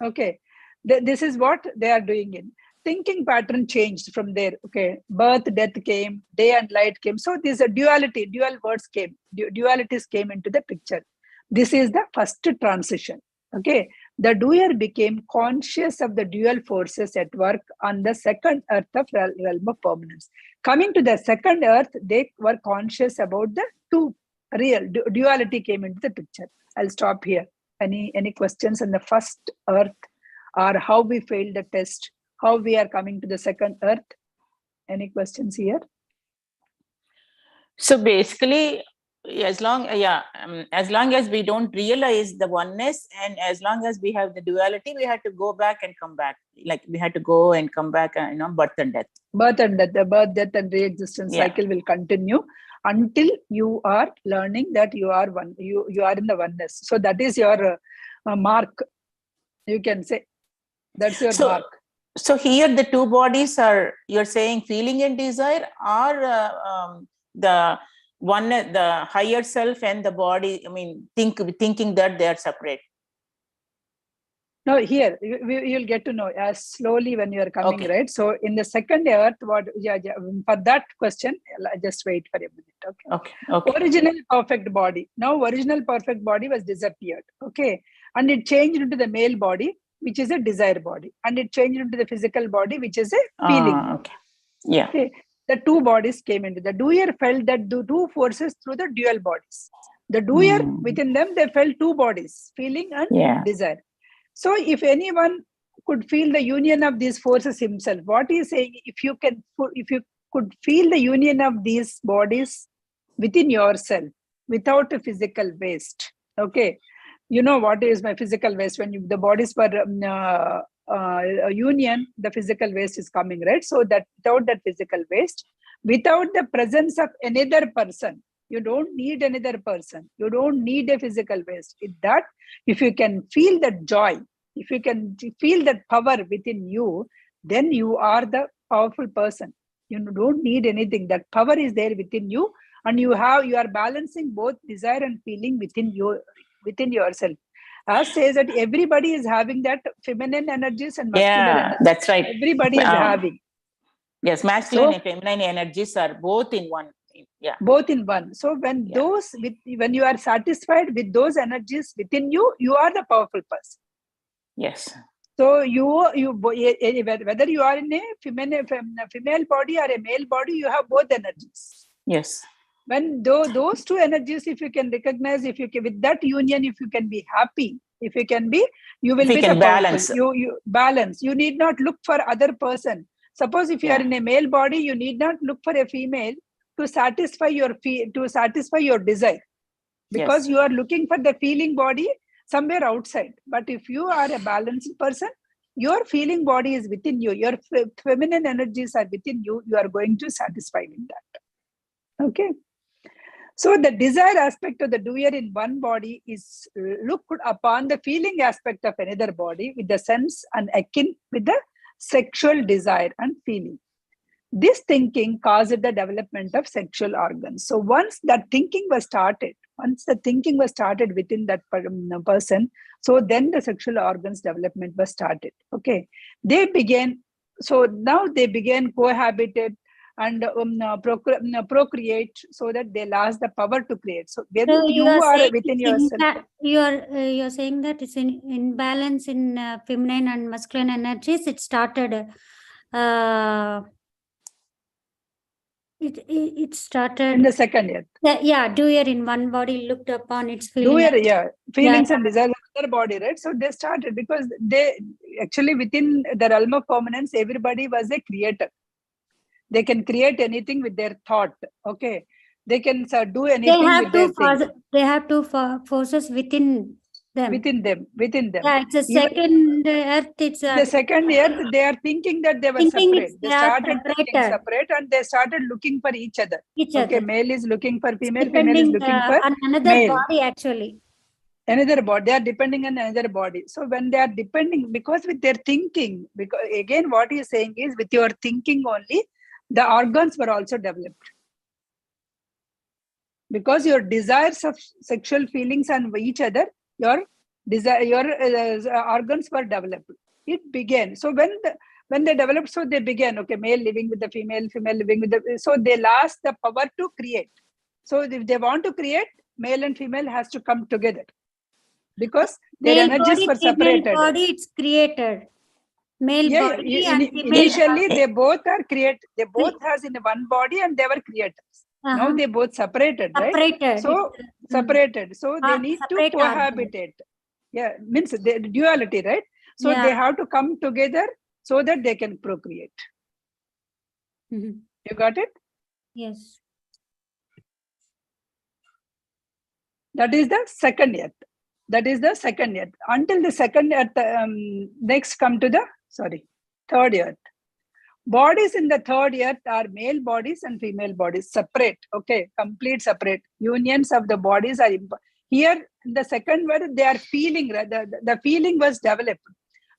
Okay, this is what they are doing in. Thinking pattern changed from there. Okay, birth, death came, day and light came. So this is a duality, dual words came, dualities came into the picture. This is the first transition. Okay, the doer became conscious of the dual forces at work on the second earth of realm of permanence. Coming to the second earth, they were conscious about the two real duality came into the picture. I'll stop here. Any questions on the first earth, or how we failed the test, how we are coming to the second earth? Any questions here? So basically, as long as we don't realize the oneness, and as long as we have the duality, we have to go back and come back. Like we had to go and come back, birth and death. Birth and death, the birth, death, and re-existence cycle will continue until you are learning that you are one. You are in the oneness. So that is your mark. You can say that's your mark. So here the two bodies are, you're saying, feeling and desire, or the one, the higher self and the body. I mean, thinking that they are separate. No, here you'll get to know as slowly when you are coming, right? So in the second earth, what? For that question, just wait for a minute. Okay. Original perfect body. Now original perfect body was disappeared. Okay, and it changed into the male body, which is a desire body, and it changed into the physical body, which is a feeling. Okay. Yeah. Okay. The two bodies came into the doer, felt that the two forces through the dual bodies. The doer within them, they felt two bodies, feeling and desire. So if anyone could feel the union of these forces himself, what he is saying, if you could feel the union of these bodies within yourself without a physical waste. Okay, you know what is my physical waste? When the bodies were union, the physical waste is coming, right? So that without that physical waste, without the presence of another person, you don't need another person. You don't need a physical waste. If you can feel that joy, if you can feel that power within you, then you are the powerful person. You don't need anything. That power is there within you, and you are balancing both desire and feeling within yourself. As says that everybody is having that feminine energies and masculine energies. That's right. Everybody is having. Yes, masculine and feminine energies are both in one. Yeah, both in one. So when when you are satisfied with those energies within you, you are the powerful person. Yes. So whether you are in a female body or a male body, you have both energies. Yes. When those two energies, if you can recognize, with that union, if you can be happy, if you can be, you will be the balance. You balance. You need not look for other person. Suppose if you are in a male body, you need not look for a female to satisfy your desire, because you are looking for the feeling body somewhere outside. But if you are a balanced person, your feeling body is within you, your feminine energies are within you, you are going to satisfy with that. Okay, so the desire aspect of the doer in one body is looked upon the feeling aspect of another body with the sense and akin with the sexual desire and feeling. This thinking caused the development of sexual organs. So once the thinking was started within that person, so then the sexual organs development was started. Okay, now they began cohabited and procreate, so that they lost the power to create. So when you are within yourself, you're saying that it's in imbalance in feminine and masculine energies. It started. It started in the second year. Doer in one body looked upon its feelings and desires of other body, right? So they started because they actually within the realm of permanence, everybody was a creator. They can create anything with their thought. Okay, they can do anything with their thing. They have two forces within them. Within them. Yeah, it's a second earth. It's the second earth. They are thinking that they were separate. They started thinking separate, and they started looking for each other. Male is looking for female. Female is looking for another male. body. Actually, another body. They are depending on another body. So when they are depending, because with their thinking, because again, what he is saying is, with your thinking only, the organs were also developed. Because your desires of sexual feelings and each other, your organs were developed. It began. So when they developed, so they began. Okay, male living with the female, female living with the. So they lost the power to create. So if they want to create, male and female has to come together, because their energies were separated. Male body, it's created. Male body and female initially body. they both are created. They both has in one body, and they were creators. Now they both separated, right? So separated. So they need to cohabitate. Yeah, means the duality, right? So they have to come together so that they can procreate. You got it? Yes. That is the second earth. That is the second earth. Until the second earth, next come to the, third earth. Bodies in the third earth are male bodies and female bodies, separate, okay, complete separate. Unions of the bodies are, here in the second word, they are feeling, the feeling was developed.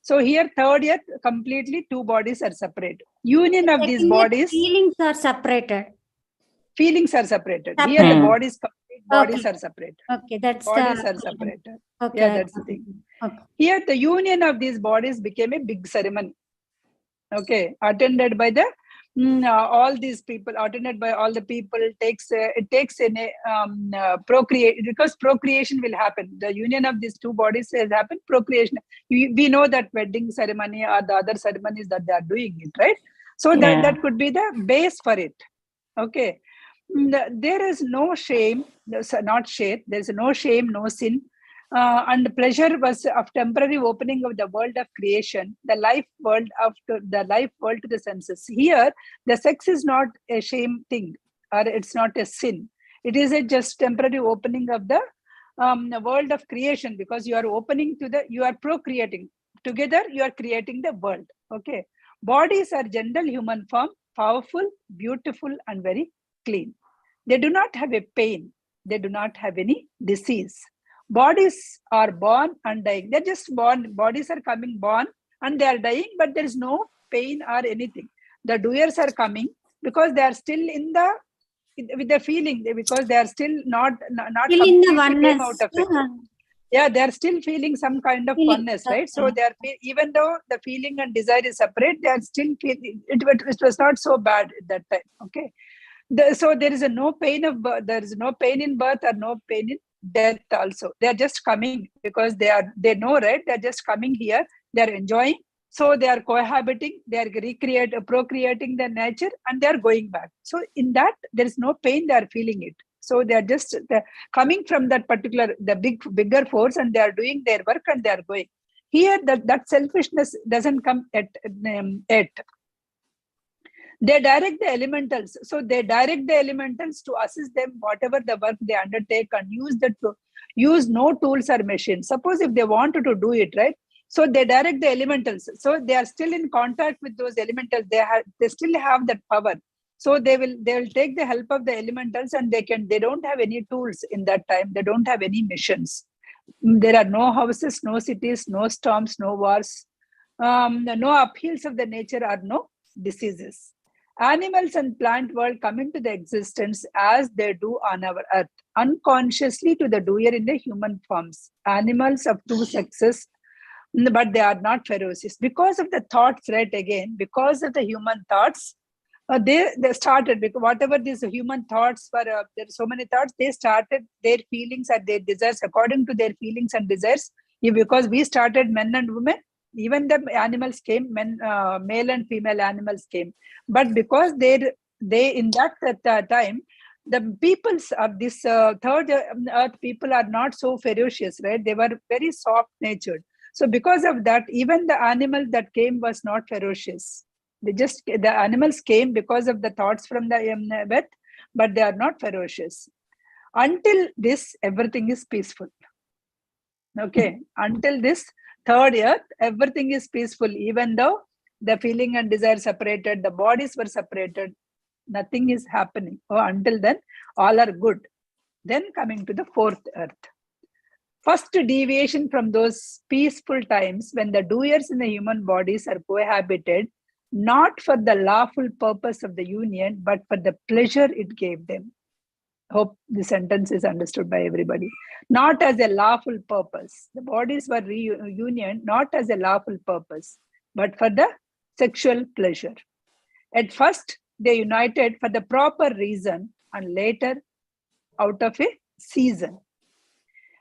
So here, third earth, completely two bodies are separate. Union of these bodies. Feelings are separated. Feelings are separated. Separate. Here, the bodies, complete bodies are separated. Okay, that's bodies are separated. Okay, yeah, that's the thing. Okay. Here, the union of these bodies became a big ceremony. Okay, attended by the all these people, attended by all the people. It takes procreate, because procreation will happen. The union of these two bodies has happened. Procreation. We know that wedding ceremony or the other ceremonies that they are doing it, right? So that could be the base for it. Okay. There is no shame, not shame. There is no shame, no sin. And pleasure was of temporary opening of the world of creation, the life world to the senses. Here, the sex is not a shame thing, or it's not a sin. It is a just temporary opening of the world of creation, because you are opening to you are procreating. Together, you are creating the world. Okay. Bodies are general human form, powerful, beautiful, and very clean. They do not have a pain. They do not have any disease. Bodies are born and dying. They're just born. Bodies are coming born and they are dying, but there is no pain or anything. The doers are coming because they are still with the feeling, because they are still not still in the oneness. Out of it. Yeah, they are still feeling some kind of oneness, right? So they are, even though the feeling and desire is separate, they are still feeling it was not so bad at that time. Okay. So there is no pain of birth. There is no pain in birth or no pain in death also. They are just coming because they know, right? They're just coming here. They're enjoying. So they are cohabiting. They are procreating the nature, and they are going back. So in that, there is no pain. They are feeling it. So they're coming from that particular, bigger force, and they are doing their work and they are going. Here, that selfishness doesn't come at. They direct the elementals. So they direct the elementals to assist them, whatever the work they undertake, and use no tools or machines. Suppose if they wanted to do it, right? So they direct the elementals. So they are still in contact with those elementals. They still have that power. So they will take the help of the elementals, and they don't have any tools in that time. They don't have any missions. There are no houses, no cities, no storms, no wars, no upheavals of the nature, or no diseases. Animals and plant world come into the existence as they do on our earth, unconsciously to the doer in the human forms. Animals of two sexes, but they are not ferocious. Because of the thoughts, right, again, because of the human thoughts, they started, because whatever these human thoughts were, there are so many thoughts, they started their feelings and their desires according to their feelings and desires. Because we started men and women, even the animals came, male and female animals came. But because they in that time, the peoples of this third earth people are not so ferocious, right? They were very soft natured. So because of that, even the animal that came was not ferocious. The animals came because of the thoughts from the earth, but they are not ferocious. Until this, everything is peaceful. Okay, until this third earth, everything is peaceful, even though the feeling and desire separated, the bodies were separated, nothing is happening. Until then, all are good. Then coming to the fourth earth. First deviation from those peaceful times when the doers in the human bodies are cohabited, not for the lawful purpose of the union, but for the pleasure it gave them. Hope the sentence is understood by everybody. Not as a lawful purpose. The bodies were reunion, not as a lawful purpose, but for the sexual pleasure. At first, they united for the proper reason, and later out of a season.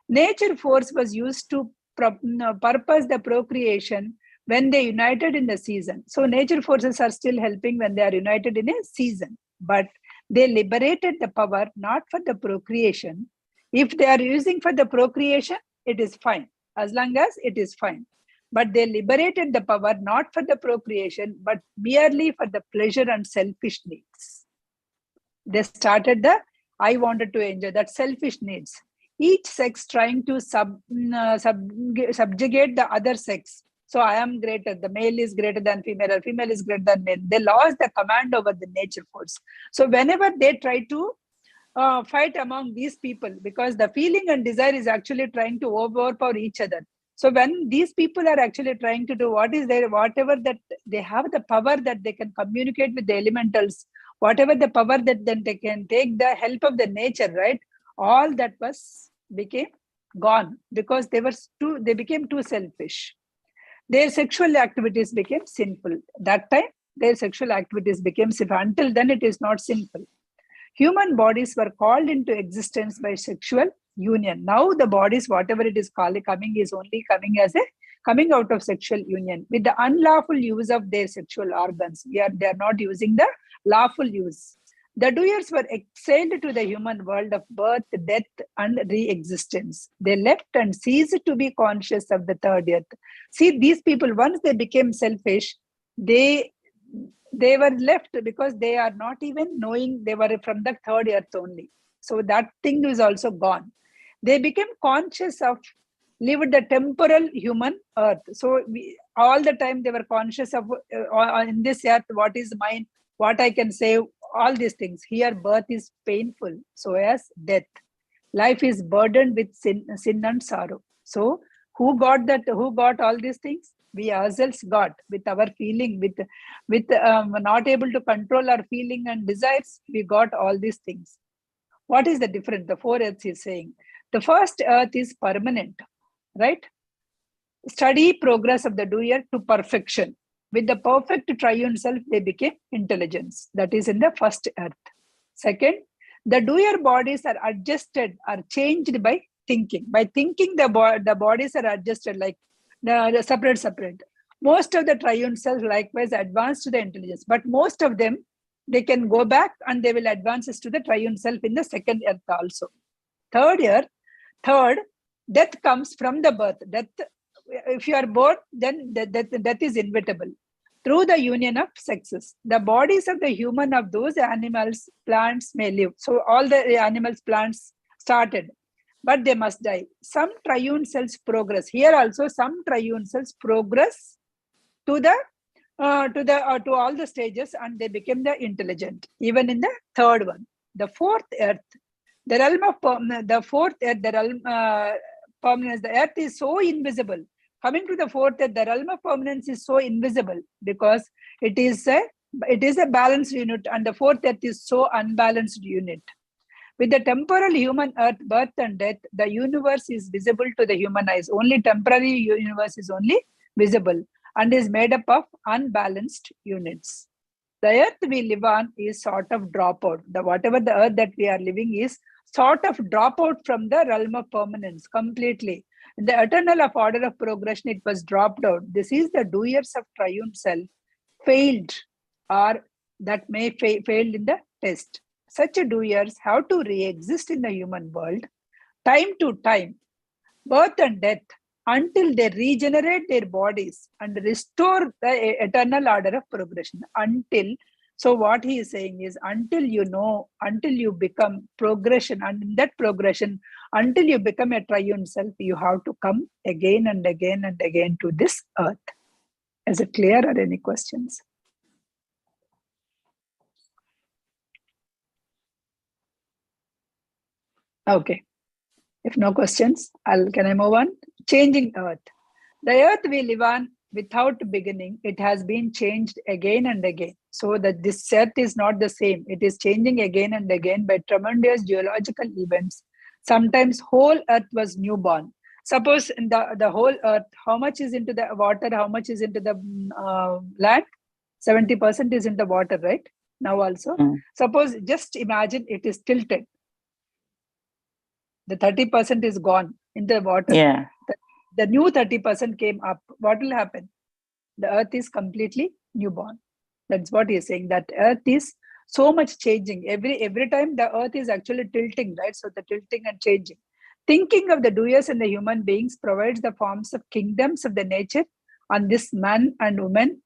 Nature force was used to purpose the procreation when they united in the season. So nature forces are still helping when they are united in a season, but they liberated the power not for the procreation. If they are using for the procreation, it is fine, as long as it is fine. But they liberated the power not for the procreation, but merely for the pleasure and selfish needs. They started I wanted to enjoy, that selfish needs. each sex trying to subjugate the other sex. So I am greater, the male is greater than female, or female is greater than male. They lost the command over the nature force. So whenever they try to fight among these people, because the feeling and desire is actually trying to overpower each other. So when these people are actually trying to do what is there, whatever that they have the power that they can communicate with the elementals, whatever the power that then they can take the help of the nature, right? All that became gone, because they became too selfish. Their sexual activities became sinful. That time, their sexual activities became sinful. Until then, it is not sinful. Human bodies were called into existence by sexual union. Now the bodies, whatever it is called, coming is only coming as a coming out of sexual union with the unlawful use of their sexual organs. They are not using the lawful use. The doers were exiled to the human world of birth, death, and re-existence. They left and ceased to be conscious of the third earth. See, these people, once they became selfish, they were left, because they are not even knowing they were from the third earth only. So that thing is also gone. They became conscious of lived the temporal human earth. So all the time they were conscious of in this earth, what is mine, what I can say, all these things. Here birth is painful, so as death. Life is burdened with sin and sorrow. So who got that? Who got all these things? We ourselves got, with our feeling, with not able to control our feeling and desires. We got all these things. What is the difference? The four earths is saying. The first earth is permanent, right? Steady progress of the doer to perfection. With the perfect triune self, they became intelligence. That is in the first earth. Second, the doer bodies are adjusted, are changed by thinking. By thinking, the bodies are adjusted, like the separate. Most of the triune cells likewise advance to the intelligence, but most of them, they can go back and they will advance to the triune self in the second earth also. Third, death comes from the birth. Death, if you are born, then death is inevitable. Through the union of sexes, the bodies of the human of those animals, plants may live. So all the animals, plants started, but they must die. Some triune cells progress. Here also, some triune cells progress to all the stages, and they become the intelligent. Even in the third one, the fourth earth, the realm of the fourth earth, the realm permanence. The earth is so invisible. Coming to the fourth earth, the realm of permanence is so invisible, because it is a balanced unit, and the fourth earth is so unbalanced unit. With the temporal human earth, birth and death, the universe is visible to the human eyes. Only temporary universe is only visible and is made up of unbalanced units. The earth we live on is sort of dropout. Whatever the earth that we are living is sort of dropout from the realm of permanence completely. In the eternal of order of progression, it was dropped out. This is the doers of triune self failed, or that may failed in the test. Such doers have to re-exist in the human world, time to time, birth and death, until they regenerate their bodies and restore the eternal order of progression. So what he is saying is, until you become progression, and in that progression, until you become a triune self, you have to come again and again and again to this earth. Is it clear, or any questions? Okay. If no questions, can I move on? Changing earth. The earth we live on without beginning, it has been changed again and again. So that this earth is not the same. It is changing again and again by tremendous geological events. Sometimes whole earth was newborn. Suppose in the whole earth, how much is into the water, how much is into the land? 70% is in the water, right? Now also. Suppose, just imagine it is tilted. The 30% is gone in the water. Yeah. The new 30% came up. What will happen? The earth is completely newborn. That's what he's saying, that earth is so much changing. Every time the earth is actually tilting, right? So the tilting and changing. Thinking of the doers and the human beings provides the forms of kingdoms of the nature on this man and woman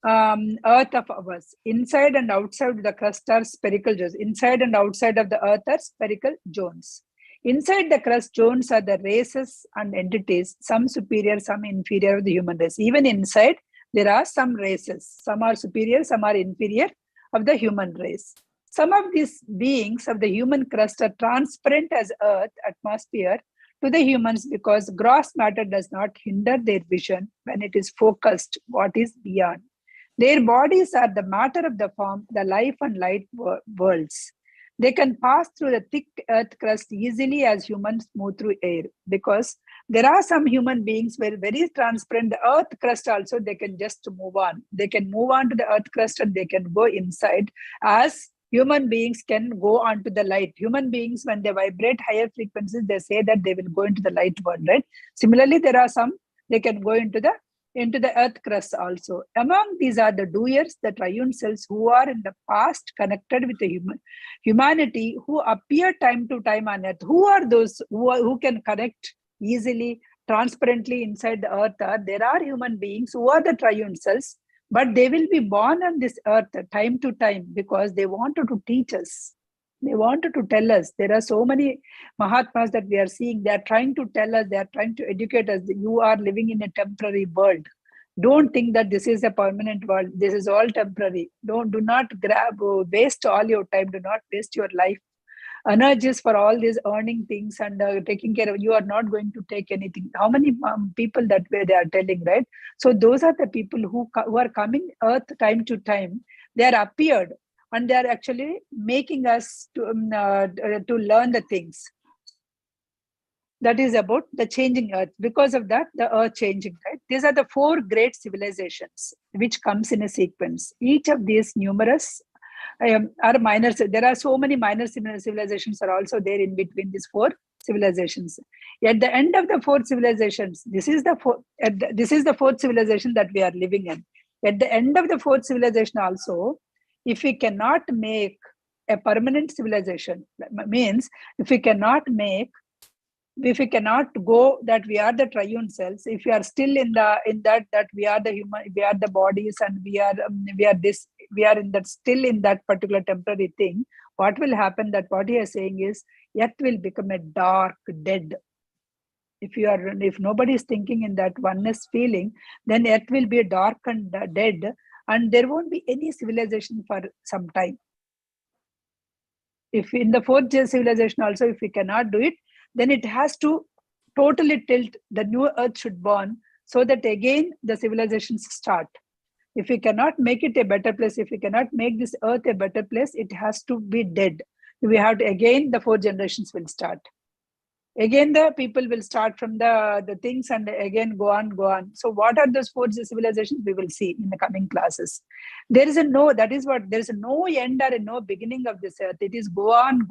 earth of ours. Inside and outside the crust are spherical zones. Inside and outside of the earth are spherical zones. Inside the crust zones are the races and entities, some superior, some inferior of the human race. Even inside, there are some races. Some are superior, some are inferior of the human race. Some of these beings of the human crust are transparent as earth, atmosphere, to the humans because gross matter does not hinder their vision when it is focused what is beyond. Their bodies are the matter of the form, the life and light worlds. They can pass through the thick earth crust easily as humans move through air because there are some human beings where very transparent, the earth crust also, they can just move on. They can move on to the earth crust and they can go inside as human beings can go on to the light. Human beings, when they vibrate higher frequencies, they say that they will go into the light world, right? Similarly, there are some, they can go into the earth crust also. Among these are the doers, the triune cells who are in the past connected with the humanity who appear time to time on earth. Who are those who can connect easily, transparently inside the earth? There are human beings who are the triune cells, but they will be born on this earth time to time because they wanted to teach us. They wanted to tell us. There are so many Mahatmas that we are seeing. They are trying to tell us, they are trying to educate us. You are living in a temporary world. Don't think that this is a permanent world. This is all temporary. Do not waste all your time. Do not waste your life energies for all these earning things and taking care of. You are not going to take anything. How many people that way they are telling, right? So those are the people who are coming earth time to time. They are appeared and they are actually making us to learn the things. That is about the changing earth. Because of that, the earth changing, right? These are the 4 great civilizations which comes in a sequence. Each of these numerous are minor. There are so many minor civilizations are also there in between these 4 civilizations. At the end of the 4 civilizations, this is the 4th civilization that we are living in. At the end of the 4th civilization also, if we cannot make a permanent civilization, means if we cannot go that we are the triune cells, if we are still in that we are the human, we are the bodies and we are still in that particular temporary thing, what will happen? That what he is saying is earth will become a dark dead. If nobody is thinking in that oneness feeling, then earth will be a dark and dead, and there won't be any civilization for some time. If in the 4th civilization also, if we cannot do it, then it has to totally tilt. The new earth should born so that again the civilizations start. If we cannot make it a better place, if we cannot make this earth a better place, it has to be dead. We have to, again, the 4 generations will start. Again, the people will start from the things and again go on. So what are those 4 civilizations? We will see in the coming classes. There is no end or no beginning of this earth. It is go on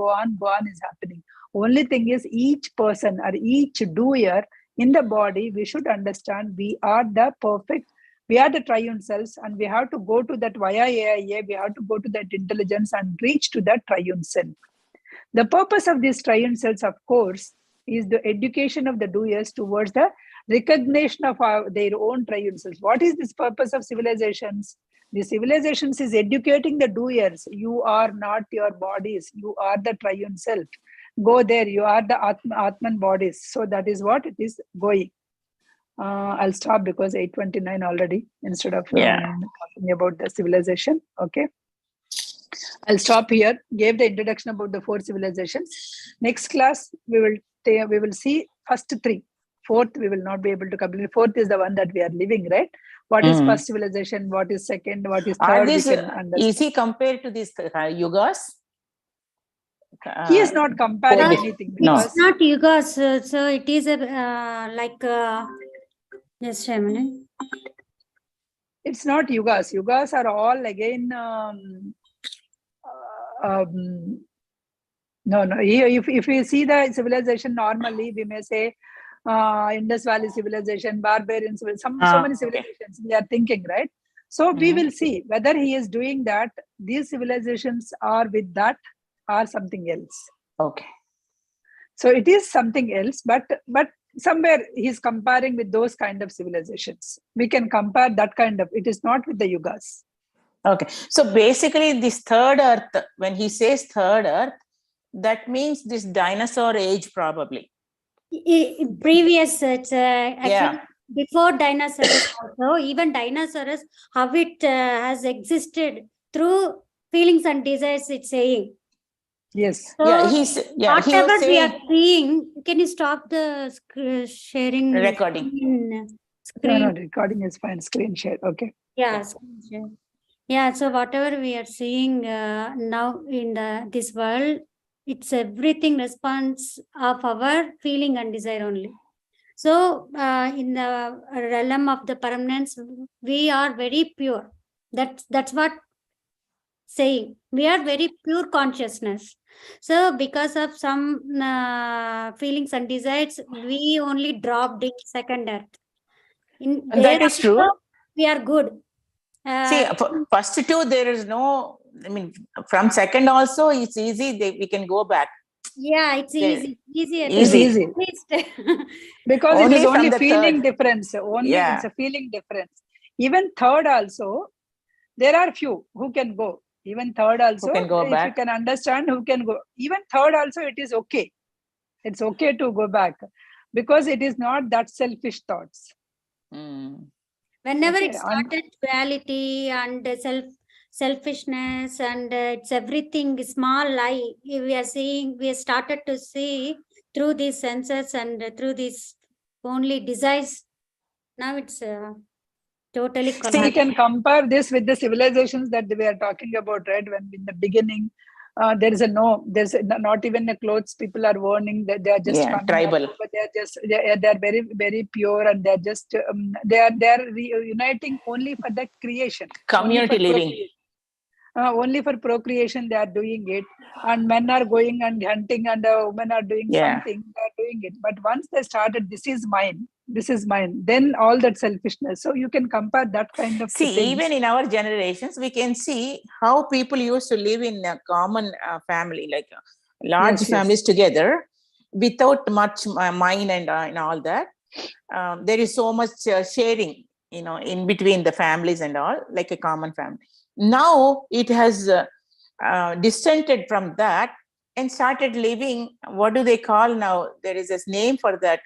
is happening. Only thing is each person or each doer in the body, we should understand we are the perfect, we are the triune cells, and we have to go to that via AIA, we have to go to that intelligence and reach to that triune self. The purpose of these triune cells, of course, is the education of the doers towards the recognition of their own triune selves. What is this purpose of civilizations? The civilizations is educating the doers. You are not your bodies. You are the triune self. Go there. You are the Atman bodies. So that is what it is going. I'll stop because 8:29 already instead of talking about the civilization. Okay. I'll stop here. Gave the introduction about the 4 civilizations. Next class, we will see first 3. 4th, we will not be able to complete. 4th is the one that we are living, right? What is first civilization? What is second? What is third? Is easy compared to these yugas? He is not comparing anything. It's not yugas. So it is just a minute. It's not yugas. Yugas are all again. No. If we see the civilization normally, we may say Indus Valley civilization, barbarian civilization, so many civilizations we are thinking, right? So we will see whether he is doing that. These civilizations are with that or something else. Okay. So it is something else, but somewhere he's comparing with those kind of civilizations. We can compare that kind of. It is not with the yugas. Okay. So basically, this third earth, when he says third earth, that means this dinosaur age probably. Previous, it's actually Yeah. before dinosaurs also, even dinosaurs, how it has existed through feelings and desires, it's saying. Yes. So Yeah, he was whatever we are saying seeing, can you stop the sharing? recording. Screen? No, recording is fine. Screen share. Okay. Yeah, screen share. Yeah, so whatever we are seeing now in this world, it's everything response of our feeling and desire only. So in the realm of the permanence, we are very pure. That's what saying. We are very pure consciousness. So because of some feelings and desires, we only dropped in second earth. In That is true. We are good. See, first two, there is no, I mean, from second also, it's easy. We can go back. Yeah, it's easy. Easier. It's easy. Because Only it is only from the feeling third. difference. Only Yeah. it's a feeling difference. Even third also, there are few who can go. Even third also, Who can go if back. you can understand who can go. Even third also, it is okay. It's okay to go back because it is not that selfish thoughts. Whenever Okay, it started duality and selfishness and it's everything small lie, we are started to see through these senses and through these only desires. Now it's totally So collapsed. we can compare this with the civilizations that we are talking about, right? When in the beginning, there's not even the clothes people are wearing, that they are just coming tribal. up, but they're very, very pure, and they're just they are uniting only for the creation, community living. Only for procreation they are doing it, and men are going and hunting, and women are doing something, they are doing it. But once they started, this is mine, then all that selfishness. So you can compare that kind of See, things. even in our generations, we can see how people used to live in a common family, like large families together, without much mine and all that. There is so much sharing, in between the families and all, like a common family. Now it has distanted from that and started living. What do they call now? There is a name for that.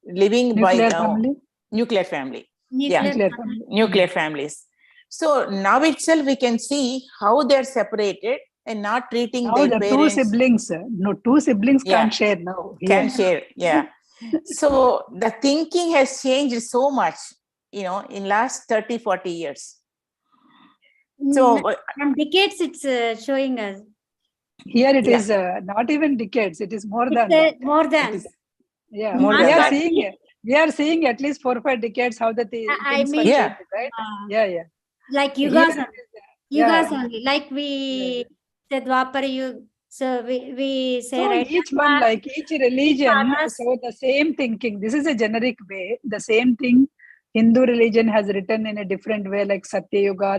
Living Nuclear by family. Nuclear family. Nuclear families. So now itself we can see how they're separated and not treating their parents. Two siblings can't share now. Can share, yeah. So the thinking has changed so much, in last 30-40 years. So from decades it's showing us. Here it is not even decades, it is more than that. More than. We are seeing at least 4 or 5 decades how the things were changed, right? Like yugas only. Like we said Dwapara Yuga. So we say, so right? Each one, like each religion, so the same thinking. This is a generic way. The same thing Hindu religion has written in a different way, like Satya Yuga,